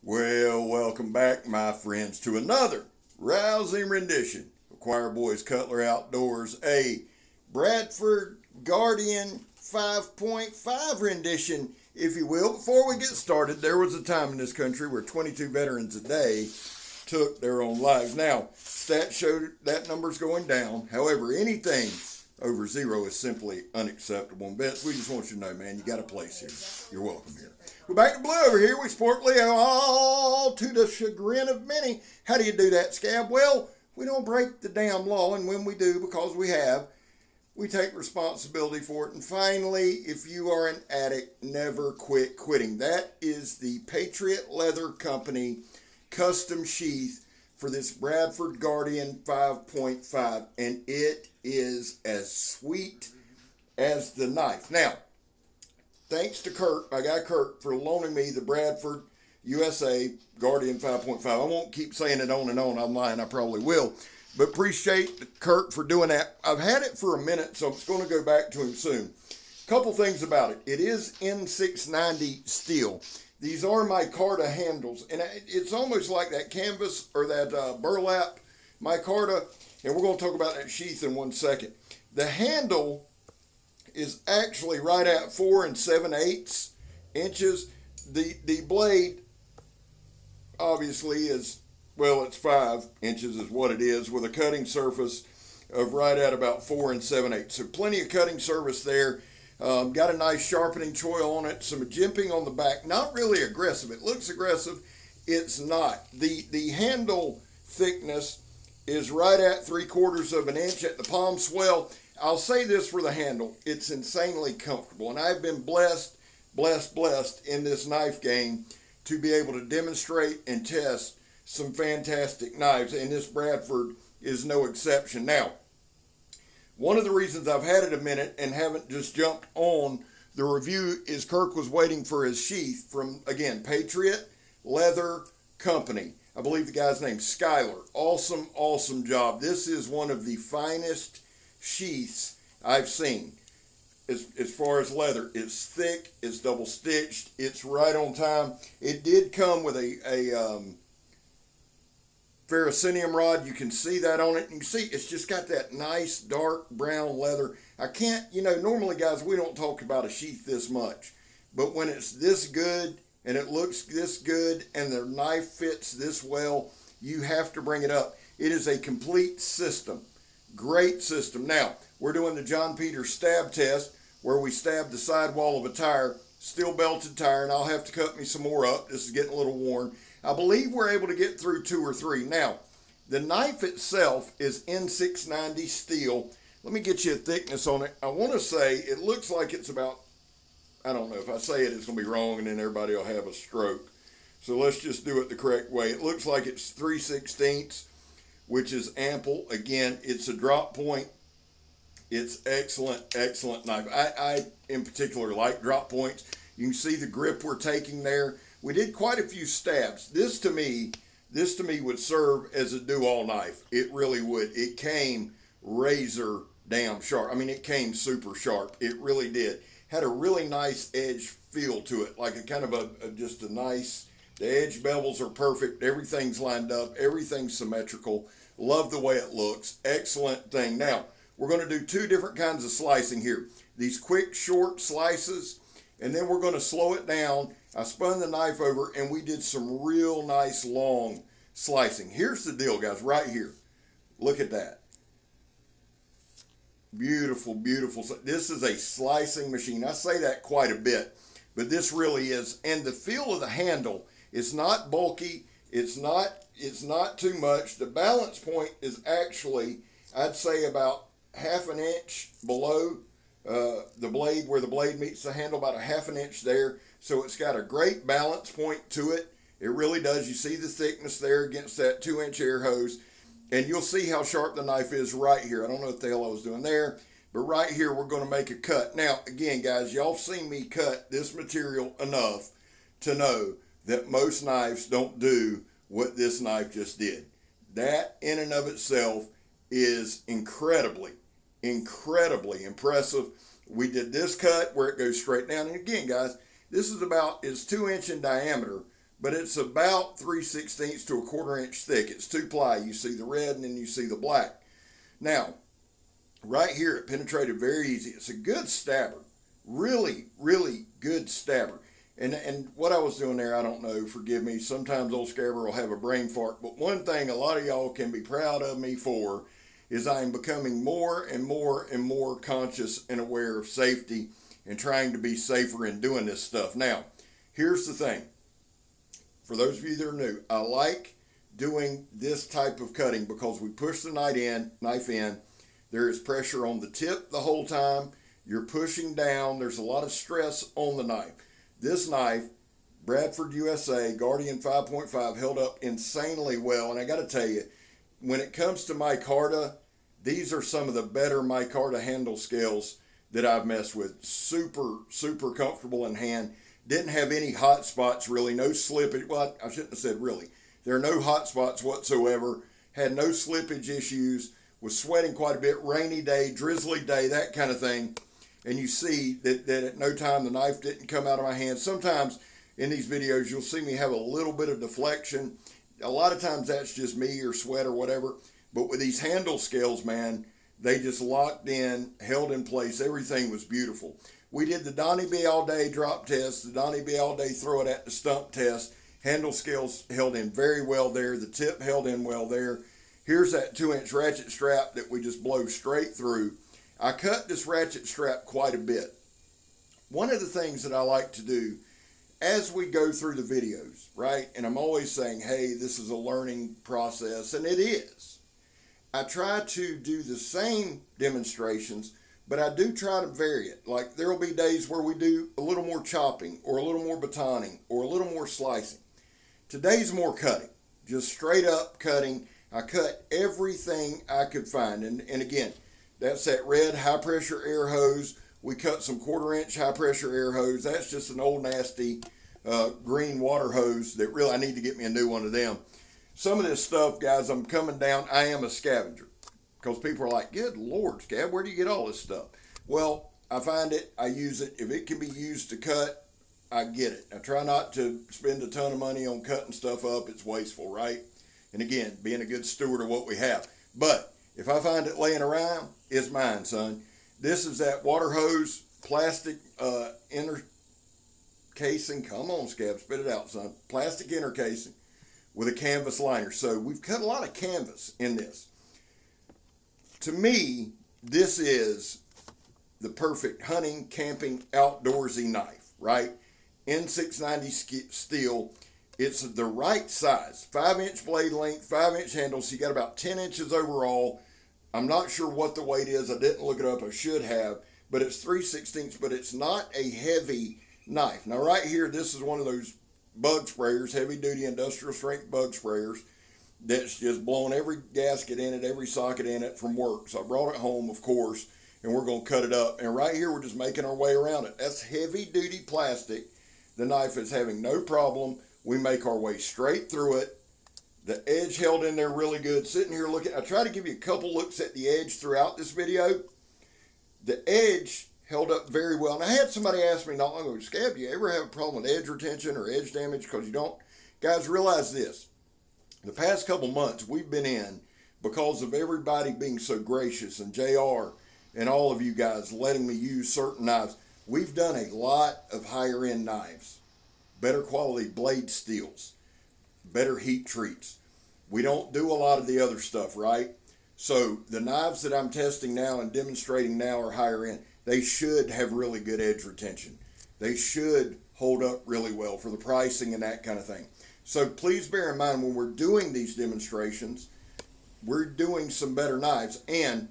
Well, welcome back, my friends, to another rousing rendition of Choir Boys Cutler Outdoors, a Bradford Guardian 5.5 rendition, if you will. Before we get started, there was a time in this country where 22 veterans a day took their own lives. Now, stats showed that number's going down. However, anything over zero is simply unacceptable. And Vince, we just want you to know, man, you got a place here. You're welcome here. We're back to blue over here. We sport Leo, all to the chagrin of many. How do you do that, Scab? Well, we don't break the damn law, and when we do, because we have, we take responsibility for it. And finally, if you are an addict, never quit quitting. That is the Patriot Leather Company custom sheath for this Bradford Guardian 5.5, and it is as sweet as the knife. Now, thanks to Kurt, my guy Kurt, for loaning me the Bradford USA Guardian 5.5. I won't keep saying it on and on. I'm lying. I probably will. But appreciate Kurt for doing that. I've had it for a minute, so I'm going to go back to him soon. Couple things about it. It is N690 steel. These are micarta handles, and it's almost like that canvas or that burlap micarta, and we're going to talk about that sheath in 1 second. The handle is actually right at 4 7/8 inches. The blade obviously is, well, it's 5 inches is what it is, with a cutting surface of right at about 4 7/8. So plenty of cutting surface there. Got a nice sharpening choil on it, some jimping on the back. Not really aggressive. It looks aggressive. It's not. The handle thickness is right at 3/4 of an inch at the palm swell. I'll say this for the handle. It's insanely comfortable, and I've been blessed in this knife game to be able to demonstrate and test some fantastic knives, and this Bradford is no exception. Now, one of the reasons I've had it a minute and haven't just jumped on the review is Kirk was waiting for his sheath from, again, Patriot Leather Company. I believe the guy's name's Skyler. Awesome, awesome job. This is one of the finest sheaths I've seen. As far as leather, it's thick, it's double stitched, it's right on time. It did come with a ferrocenium rod. You can see that on it. You can see it's just got that nice dark brown leather. I can't, normally guys, we don't talk about a sheath this much, but when it's this good and it looks this good and the knife fits this well, you have to bring it up. It is a complete system. Great system. Now, we're doing the John Peters stab test where we stab the sidewall of a tire, steel belted tire, and I'll have to cut me some more up. This is getting a little worn. I believe we're able to get through 2 or 3. Now, the knife itself is N690 steel. Let me get you a thickness on it. I want to say it looks like it's about, I don't know, if I say it, it's going to be wrong and then everybody will have a stroke. So let's just do it the correct way. It looks like it's 3/16, which is ample. Again, it's a drop point. It's excellent, excellent knife. I in particular like drop points. You can see the grip we're taking there. We did quite a few stabs. This to me would serve as a do-all knife. It really would. It came razor damn sharp. I mean, it came super sharp. It really did. Had a really nice edge feel to it, like a kind of just a nice, the edge bevels are perfect. Everything's lined up. Everything's symmetrical. Love the way it looks. Excellent thing. Now, we're going to do 2 different kinds of slicing here. These quick, short slices, and then we're going to slow it down. I spun the knife over, and we did some real nice long slicing. Here's the deal, guys, right here. Look at that. Beautiful, beautiful. This is a slicing machine. I say that quite a bit, but this really is. And the feel of the handle is not bulky. It's not too much. The balance point is actually, I'd say, about 1/2 inch below the blade, where the blade meets the handle, about 1/2 inch there. So it's got a great balance point to it. It really does. You see the thickness there against that 2-inch air hose, and you'll see how sharp the knife is right here. I don't know what the hell I was doing there, but right here we're going to make a cut. Now, again, guys, y'all have seen me cut this material enough to know that most knives don't do what this knife just did. That in and of itself is incredibly impressive. We did this cut where it goes straight down. And again, guys, this is 2 inch in diameter, but it's about 3/16 to a 1/4 inch thick. It's 2-ply. You see the red and then you see the black. Now, right here it penetrated very easy. It's a good stabber. Really, really good stabber. And what I was doing there, I don't know, forgive me. Sometimes old Scabber will have a brain fart. But one thing a lot of y'all can be proud of me for is I am becoming more and more and more conscious and aware of safety and trying to be safer in doing this stuff. Now, here's the thing. For those of you that are new, I like doing this type of cutting because we push the knife in. There is pressure on the tip the whole time. You're pushing down. There's a lot of stress on the knife. This knife, Bradford, USA, Guardian 5.5, held up insanely well. And I got to tell you, when it comes to micarta, these are some of the better micarta handle scales that I've messed with. Super, super comfortable in hand. Didn't have any hot spots really, no slippage. Well, I shouldn't have said really. There are no hot spots whatsoever. Had no slippage issues. Was sweating quite a bit. Rainy day, drizzly day, that kind of thing. And you see that at no time the knife didn't come out of my hand. Sometimes in these videos you'll see me have a little bit of deflection. A lot of times that's just me or sweat or whatever. But with these handle scales, man, they just locked in, held in place. Everything was beautiful. We did the Donnie B All-day drop test, the Donnie B All-day throw it at the stump test. Handle scales held in very well there. The tip held in well there. Here's that 2-inch ratchet strap that we just blow straight through. I cut this ratchet strap quite a bit. One of the things that I like to do as we go through the videos, right? And I'm always saying, hey, this is a learning process, and it is. I try to do the same demonstrations, but I do try to vary it. Like there will be days where we do a little more chopping or a little more batoning or a little more slicing. Today's more cutting, just straight up cutting. I cut everything I could find. And again, that's that red high pressure air hose. We cut some 1/4 inch high pressure air hose. That's just an old nasty green water hose that really, I need to get me a new one of them. Some of this stuff, guys, I'm coming down. I am a scavenger because people are like, good Lord, Scab, where do you get all this stuff? Well, I find it, I use it. If it can be used to cut, I get it. I try not to spend a ton of money on cutting stuff up. It's wasteful, right? And again, being a good steward of what we have. But if I find it laying around, it's mine, son. This is that water hose, plastic inner casing. Come on, Scab, spit it out, son. Plastic inner casing with a canvas liner. So we've cut a lot of canvas in this. To me, this is the perfect hunting, camping, outdoorsy knife, right? N690 steel. It's the right size, 5-inch blade length, 5-inch handle, so you got about 10 inches overall. I'm not sure what the weight is. I didn't look it up. I should have, but it's 3/16, but it's not a heavy knife. Now right here, this is one of those bug sprayers, heavy duty industrial strength bug sprayers that's just blowing every gasket in it, every socket in it from work. So I brought it home, of course, and we're going to cut it up. And right here, we're just making our way around it. That's heavy duty plastic. The knife is having no problem. We make our way straight through it. The edge held in there really good. Sitting here looking, I try to give you a couple looks at the edge throughout this video. The edge held up very well. And I had somebody ask me not long ago, Scab, do you ever have a problem with edge retention or edge damage? Because you don't. Guys, realize this. The past couple months we've been in, because of everybody being so gracious and JR and all of you guys letting me use certain knives, we've done a lot of higher end knives. Better quality blade steels, better heat treats. We don't do a lot of the other stuff, right? So the knives that I'm testing now and demonstrating now are higher end. They should have really good edge retention. They should hold up really well for the pricing and that kind of thing. So please bear in mind when we're doing these demonstrations, we're doing some better knives, and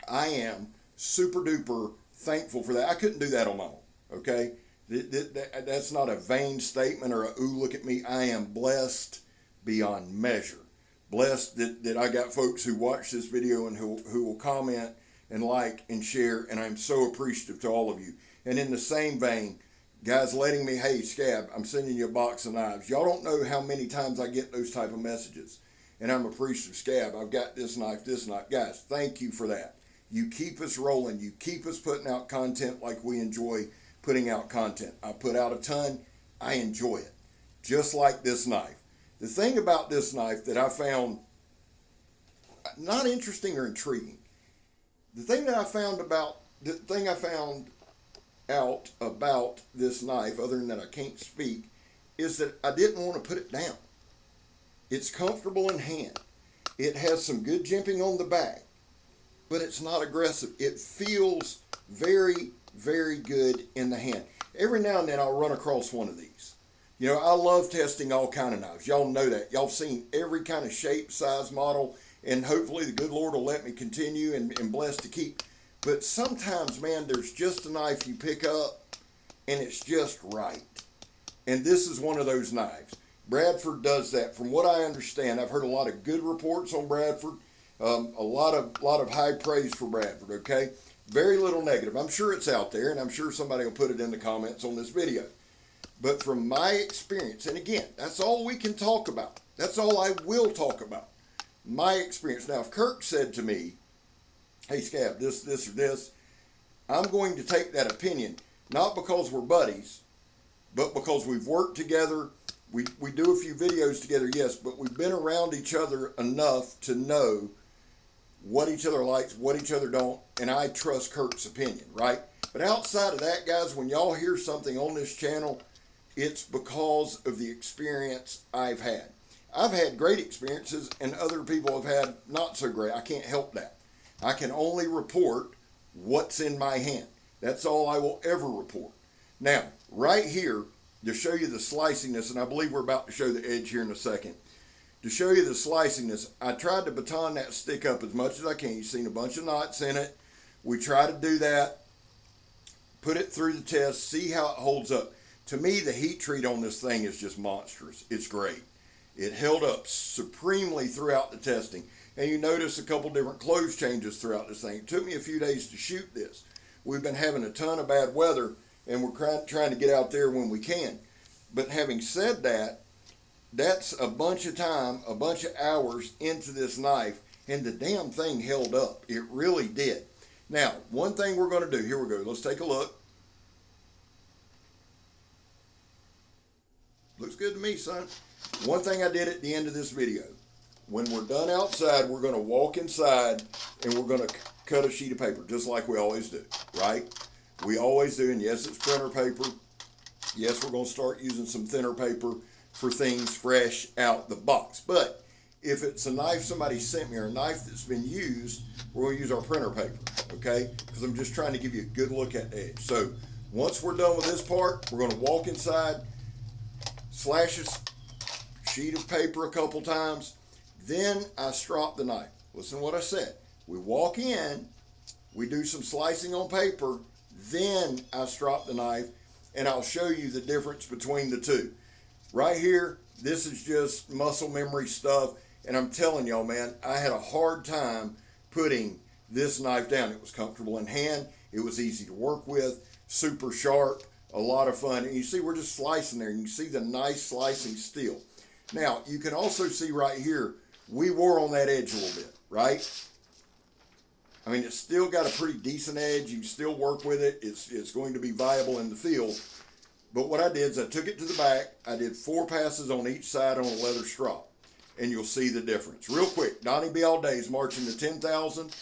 I am super duper thankful for that. I couldn't do that on my own, okay? That's not a vain statement or a, ooh, look at me. I am blessed beyond measure. Blessed that I got folks who watch this video and who will comment and like and share, and I'm so appreciative to all of you. And in the same vein, guys letting me, hey, Scab, I'm sending you a box of knives. Y'all don't know how many times I get those type of messages. And I'm appreciative, Scab, I've got this knife, this knife. Guys, thank you for that. You keep us rolling. You keep us putting out content like we enjoy putting out content. I put out a ton. I enjoy it. just like this knife. The thing about this knife that I found not interesting or intriguing, the thing I found out about this knife, other than that I can't speak, is that I didn't want to put it down. It's comfortable in hand. It has some good jimping on the back, but it's not aggressive. It feels very, very good in the hand. Every now and then I'll run across one of these. You know, I love testing all kind of knives. Y'all know that. Y'all seen every kind of shape, size, model, and hopefully the good Lord will let me continue and bless to keep. But sometimes, man, there's just a knife you pick up and it's just right. And this is one of those knives. Bradford does that. From what I understand, I've heard a lot of good reports on Bradford. A lot of high praise for Bradford, okay? Very little negative. I'm sure it's out there, and I'm sure somebody will put it in the comments on this video. But from my experience, and again, that's all we can talk about. That's all I will talk about. My experience. Now, if Kirk said to me, hey, Scab, this, or this, I'm going to take that opinion, not because we're buddies, but because we've worked together. We do a few videos together, yes, but we've been around each other enough to know what each other likes, what each other don't, and I trust Kirk's opinion, right? But outside of that, guys, when y'all hear something on this channel, it's because of the experience I've had. I've had great experiences, and other people have had not so great. I can't help that. I can only report what's in my hand. That's all I will ever report. Now, right here, to show you the sliciness, and I believe we're about to show the edge here in a second. To show you the sliciness, I tried to baton that stick up as much as I can. You've seen a bunch of knots in it. We try to do that, put it through the test, see how it holds up. To me, the heat treat on this thing is just monstrous. It's great. It held up supremely throughout the testing. And you notice a couple different close changes throughout this thing. It took me a few days to shoot this. We've been having a ton of bad weather, and we're trying to get out there when we can. But having said that, that's a bunch of time, a bunch of hours into this knife, and the damn thing held up. It really did. Now, one thing we're going to do, here we go. Let's take a look. Looks good to me, son. One thing I did at the end of this video, when we're done outside, we're going to walk inside and we're going to cut a sheet of paper, just like we always do, right? We always do, and yes, it's printer paper. Yes, we're going to start using some thinner paper for things fresh out the box. But if it's a knife somebody sent me or a knife that's been used, we're going to use our printer paper, okay? Because I'm just trying to give you a good look at the edge. So once we're done with this part, we're going to walk inside, slash a sheet of paper a couple times, then I strop the knife. Listen to what I said. We walk in, we do some slicing on paper, then I strop the knife, and I'll show you the difference between the two. Right here, this is just muscle memory stuff, and I'm telling y'all, man, I had a hard time putting this knife down. It was comfortable in hand, it was easy to work with, super sharp, a lot of fun. And you see we're just slicing there, and you see the nice slicing steel. Now, you can also see right here, we wore on that edge a little bit, right? I mean, it's still got a pretty decent edge. You can still work with it. It's going to be viable in the field. But what I did is I took it to the back. I did 4 passes on each side on a leather strop. And you'll see the difference. Real quick, Donnie B All-day is marching to 10,000.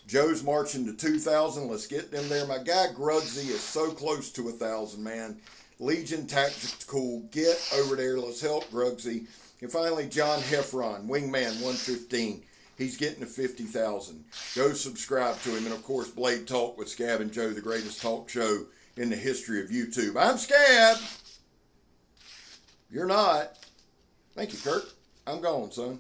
Joe's marching to 2,000. Let's get them there. My guy Grugsy is so close to 1,000, man. Legion Tactical, get over there. Let's help Grugsy. And finally, John Heffron, Wingman 115. He's getting to 50,000. Go subscribe to him. And, of course, Blade Talk with Scab and Joe, the greatest talk show in the history of YouTube. I'm Scab. You're not. Thank you, Kurt. I'm gone, son.